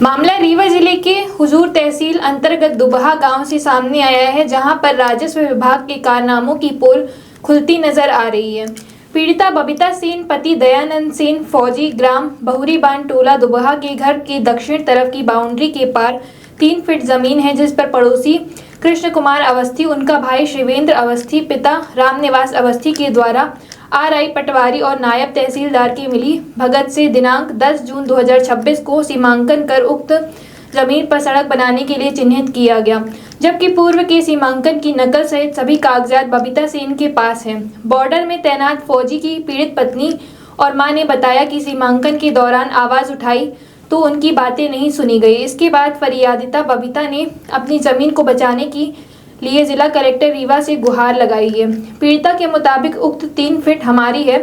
मामला रीवा जिले के हुजूर तहसील अंतर्गत दुबहा गांव से सामने आया है, जहां पर राजस्व विभाग के कारनामों की पोल खुलती नजर आ रही है। पीड़िता बबीता सेन पति दयानंद सेन फौजी ग्राम बहुरीबान टोला दुबहा के घर के दक्षिण तरफ की बाउंड्री के पार 3 फीट जमीन है, जिस पर पड़ोसी कृष्ण कुमार अवस्थी, उनका भाई शिवेंद्र अवस्थी, पिता रामनिवास अवस्थी के द्वारा आरआई पटवारी और नायब तहसीलदार की मिली भगत से दिनांक 10 जून 2026 को सीमांकन कर उक्त जमीन पर सड़क बनाने के लिए चिन्हित किया गया, जबकि पूर्व के सीमांकन की नकल सहित सभी कागजात बबीता सेन के पास हैं। बॉर्डर में तैनात फौजी की पीड़ित पत्नी और मां ने बताया कि सीमांकन के दौरान आवाज उठाई तो उनकी बातें नहीं सुनी गई। इसके बाद फरियादिता बबीता ने अपनी जमीन को बचाने की लिए जिला कलेक्टर रीवा से गुहार लगाई है। पीड़िता के मुताबिक उक्त 3 फीट हमारी है।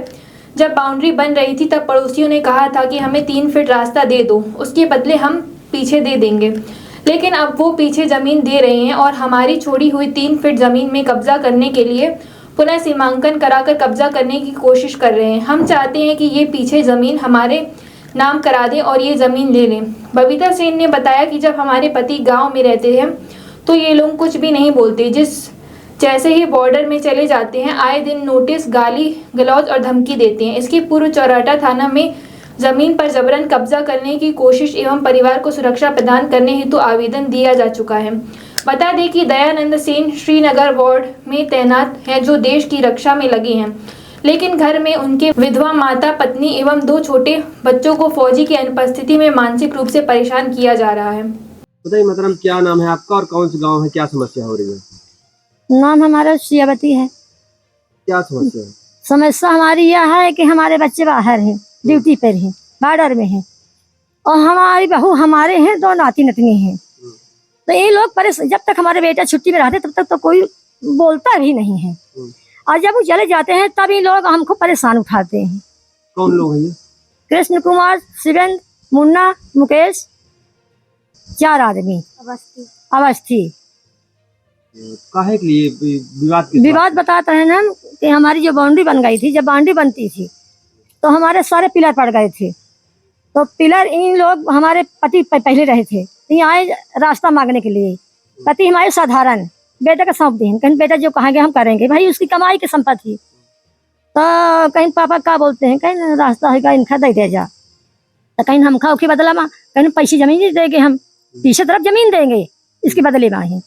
जब बाउंड्री बन रही थी तब पड़ोसियों ने कहा था कि हमें 3 फीट रास्ता दे दो, उसके बदले हम पीछे दे देंगे, लेकिन अब वो पीछे जमीन दे रहे हैं और हमारी छोड़ी हुई 3 फीट जमीन में कब्जा करने के लिए पुनः सीमांकन कराकर कब्जा करने की कोशिश कर रहे हैं। हम चाहते हैं कि ये पीछे जमीन हमारे नाम करा दें और ये जमीन ले लें। बबीता सेन ने बताया कि जब हमारे पति गाँव में रहते हैं तो ये लोग कुछ भी नहीं बोलते, जैसे ही बॉर्डर में चले जाते हैं आए दिन नोटिस, गाली गलौज और धमकी देते हैं। इसके पूर्व चौराटा थाना में जमीन पर जबरन कब्जा करने की कोशिश एवं परिवार को सुरक्षा प्रदान करने हेतु आवेदन दिया जा चुका है। बता दें कि दयानंद सेन श्रीनगर वार्ड में तैनात हैं, जो देश की रक्षा में लगे हैं, लेकिन घर में उनके विधवा माता, पत्नी एवं 2 छोटे बच्चों को फौजी की अनुपस्थिति में मानसिक रूप से परेशान किया जा रहा है। बताइए मतलब क्या नाम है आपका और कौन सा गांव है, क्या समस्या हो रही है? नाम हमारा शियावती है। क्या समस्या है? समस्या हमारी यह है कि हमारे बच्चे बाहर हैं, ड्यूटी पर हैं, बॉर्डर में हैं, और हमारी बहू हमारे हैं, 2 नाती नतनी हैं। तो ये लोग जब तक हमारे बेटा छुट्टी में रहते तब तक तो कोई बोलता भी नहीं है, और जब वो चले जाते हैं तब ये लोग हमको परेशान उठाते हैं। कौन लोग हैं ये? कृष्ण कुमार, शिवेंद्र, मुन्ना, मुकेश, 4 आदमी अवस्थी। काहे के लिए विवाद बताते हैं ना कि हमारी जो बाउंड्री बन गई थी, जब बाउंड्री बनती थी तो हमारे सारे पिलर पड़ गए थे। तो पिलर इन लोग हमारे पति पहले रहे थे, यहाँ आए रास्ता मांगने के लिए। पति हमारे साधारण बेटा का सौंप दें, कहीं बेटा जो कहेंगे हम करेंगे, भाई उसकी कमाई की संपत्ति। तो कहीं पापा क्या बोलते हैं, कहीं रास्ता है इनका दे जा, तो कहीं हम खाओ के बदला में कहीं पैसे जमीन नहीं देंगे, हम पीछे तरफ जमीन देंगे इसके बदले में ही।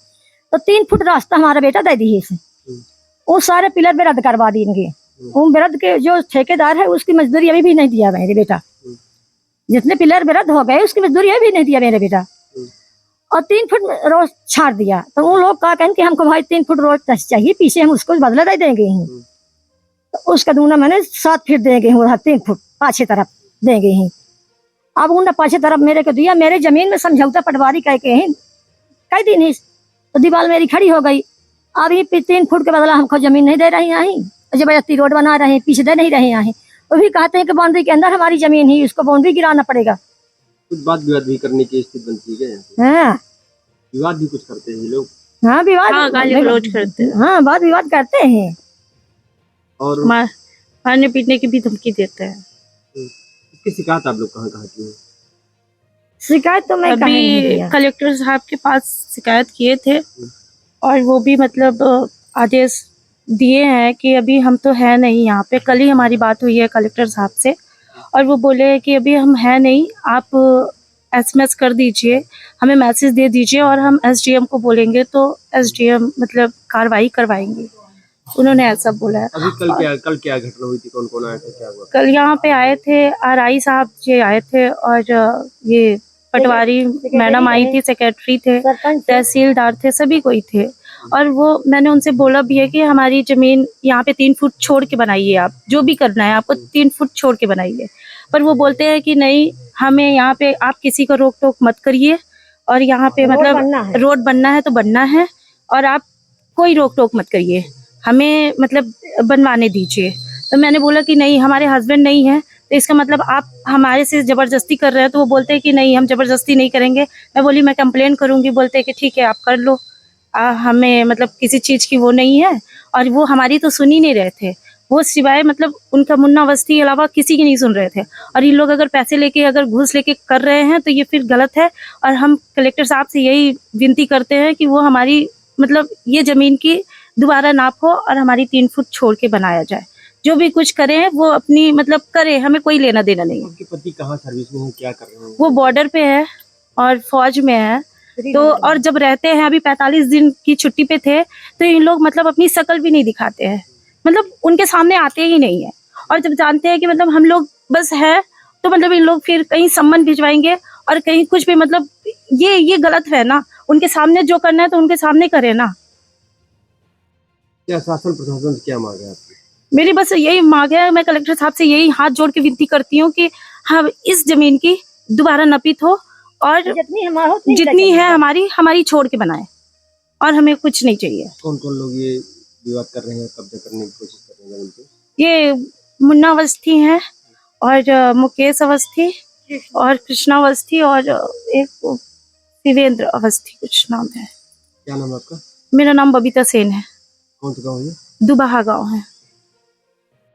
तो 3 फुट रास्ता हमारा बेटा दे दिए इसे, वो सारे पिलर भी रद्द करवा देंगे। वो रद्द के जो ठेकेदार है उसकी मजदूरी अभी भी नहीं दिया मेरे बेटा, जितने पिलर भी रद्द हो गए उसकी मजदूरी अभी नहीं दिया मेरे बेटा, और 3 फुट रोज छाड़ दिया। तो वो लोग कहा कहें कि हमको भाई 3 फुट रोज चाहिए, पीछे हम उसको बदला दे देंगे ही। तो उसका दूना मैंने 7 फीट देंगे, 3 फुट पाछे तरफ देंगे ही। अब उन्होंने पाछे तरफ मेरे को दिया, मेरे जमीन में समझौता पटवारी कह के कई दिन ही तो दीवार मेरी खड़ी हो गई। अब ये 3 फुट के बदला हमको जमीन नहीं दे रही यहाँ, जबरदस्ती रोड बना रहे हैं, पीछे दे नहीं रहे यहाँ। वो भी कहते हैं कि बाउंड्री के अंदर हमारी जमीन है, उसको बाउंड्री गिराना पड़ेगा। कुछ बात विवाद भी करने की स्थिति बनती है। हाँ, विवाद भी कुछ करते हैं लोग। हाँ विवाद, हाँ, गाली गलौज करते हैं। हाँ बात विवाद करते हैं और मारने पीटने की भी धमकी देते हैं। इसकी शिकायत आप लोग कहाँ की है? शिकायत तो मैं अभी कलेक्टर साहब के पास शिकायत किए थे, और वो भी मतलब आदेश दिए हैं कि अभी हम तो है नहीं यहाँ पे। कल ही हमारी बात हुई है कलेक्टर साहब से, और वो बोले कि अभी हम है नहीं, आप SMS कर दीजिए, हमें मैसेज दे दीजिए, और हम SDM को बोलेंगे तो SDM मतलब कार्रवाई करवाएंगे। उन्होंने ऐसा बोला है। अभी कल क्या घटना हुई थी, कौन कौन आए थे, क्या हुआ? कल यहाँ पे आए थे RI साहब जी आए थे, और ये पटवारी मैडम आई थी, सेक्रेटरी थे, तहसीलदार थे, सभी कोई थे। और वो मैंने उनसे बोला भी है कि हमारी जमीन यहाँ पे 3 फुट छोड़ के बनाइए, आप जो भी करना है आपको 3 फुट छोड़ के बनाइए। पर वो बोलते हैं कि नहीं, हमें यहाँ पे आप किसी को रोक टोक मत करिए, और यहाँ पे मतलब रोड बनना है तो बनना है, और आप कोई रोक टोक मत करिए, हमें मतलब बनवाने दीजिए। तो मैंने बोला कि नहीं, हमारे हस्बैंड नहीं है, तो इसका मतलब आप हमारे से ज़बरदस्ती कर रहे हैं। तो वो बोलते हैं कि नहीं, हम ज़बरदस्ती नहीं करेंगे। मैं बोली मैं कंप्लेन करूँगी। बोलते हैं कि ठीक है आप कर लो, हमें मतलब किसी चीज़ की वो नहीं है। और वो हमारी तो सुन ही नहीं रहे थे, वो सिवाय मतलब उनका मुन्ना अवस्थी के अलावा किसी की नहीं सुन रहे थे। और ये लोग अगर पैसे लेके अगर घूस लेके कर रहे हैं तो ये फिर गलत है। और हम कलेक्टर साहब से यही विनती करते हैं कि वो हमारी मतलब ये ज़मीन की दोबारा नाप हो और हमारी 3 फुट छोड़ के बनाया जाए। जो भी कुछ करें वो अपनी मतलब करे, हमें कोई लेना देना नहीं है। आपके पति कहाँ सर्विस में हैं, क्या कर रहे हैं? वो बॉर्डर पे है और फौज में है। तो और जब रहते हैं अभी 45 दिन की छुट्टी पे थे तो इन लोग मतलब अपनी शकल भी नहीं दिखाते हैं, मतलब उनके सामने आते ही नहीं है। और जब जानते हैं कि मतलब हम लोग बस है तो मतलब इन लोग फिर कहीं सम्मन भिजवाएंगे और कहीं कुछ भी, मतलब ये गलत है ना। उनके सामने जो करना है तो उनके सामने करे ना। क्या शासन प्रशासन से क्या मांग है आपकी? मेरी बस यही मांग है, मैं कलेक्टर साहब से यही हाथ जोड़ के विनती करती हूँ कि हम इस जमीन की दोबारा नपीत हो और जितनी है हमारी छोड़ के बनाए और हमें कुछ नहीं चाहिए। कौन कौन लोग ये विवाद कर रहे हैं, कब्जा करने की कोशिश कर रहे हैं जमीन पे? ये मुन्ना अवस्थी हैं और मुकेश अवस्थी और कृष्णा अवस्थी और एक शिवेंद्र अवस्थी कुछ नाम है। क्या नाम है आपका? मेरा नाम बबीता सेन है। कौन सा गाँव है ये? दुबाहा गांव है।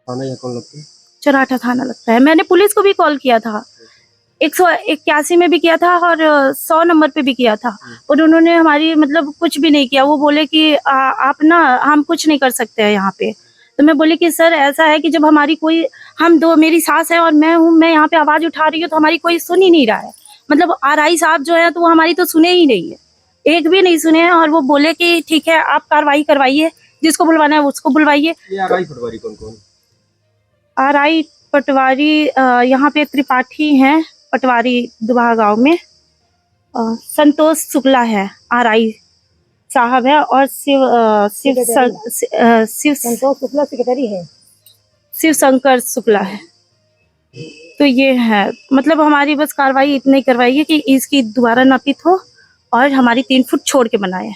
थाना या कौन लगता है? चराठा थाना लगता है। मैंने पुलिस को भी कॉल किया था, 181 में भी किया था और 100 नंबर पे भी किया था और उन्होंने हमारी मतलब कुछ भी नहीं किया। वो बोले कि आप ना, हम कुछ नहीं कर सकते हैं यहाँ पे। तो मैं बोली कि सर ऐसा है कि जब हमारी कोई, हम दो, मेरी सास है और मैं हूँ, मैं यहाँ पे आवाज उठा रही हूँ तो हमारी कोई सुन ही नहीं रहा है। मतलब आरआई साहब जो है तो वो हमारी तो सुने ही नहीं है, एक भी नहीं सुने हैं। और वो बोले कि ठीक है आप कार्रवाई करवाइए, जिसको बुलवाना है उसको बुलवाइए। ये आरआई पटवारी कौन कौन? आरआई पटवारी यहाँ पे त्रिपाठी हैं पटवारी दुबाहा गांव में। संतोष शुक्ला है आरआई साहब है और संतोष शुक्ला सेक्रेटरी है। शिव शंकर शुक्ला है। तो ये है, मतलब हमारी बस कार्रवाई इतनी करवाइए कि इसकी दोबारा नापित हो और हमारी 3 फुट छोड़ के बनाए।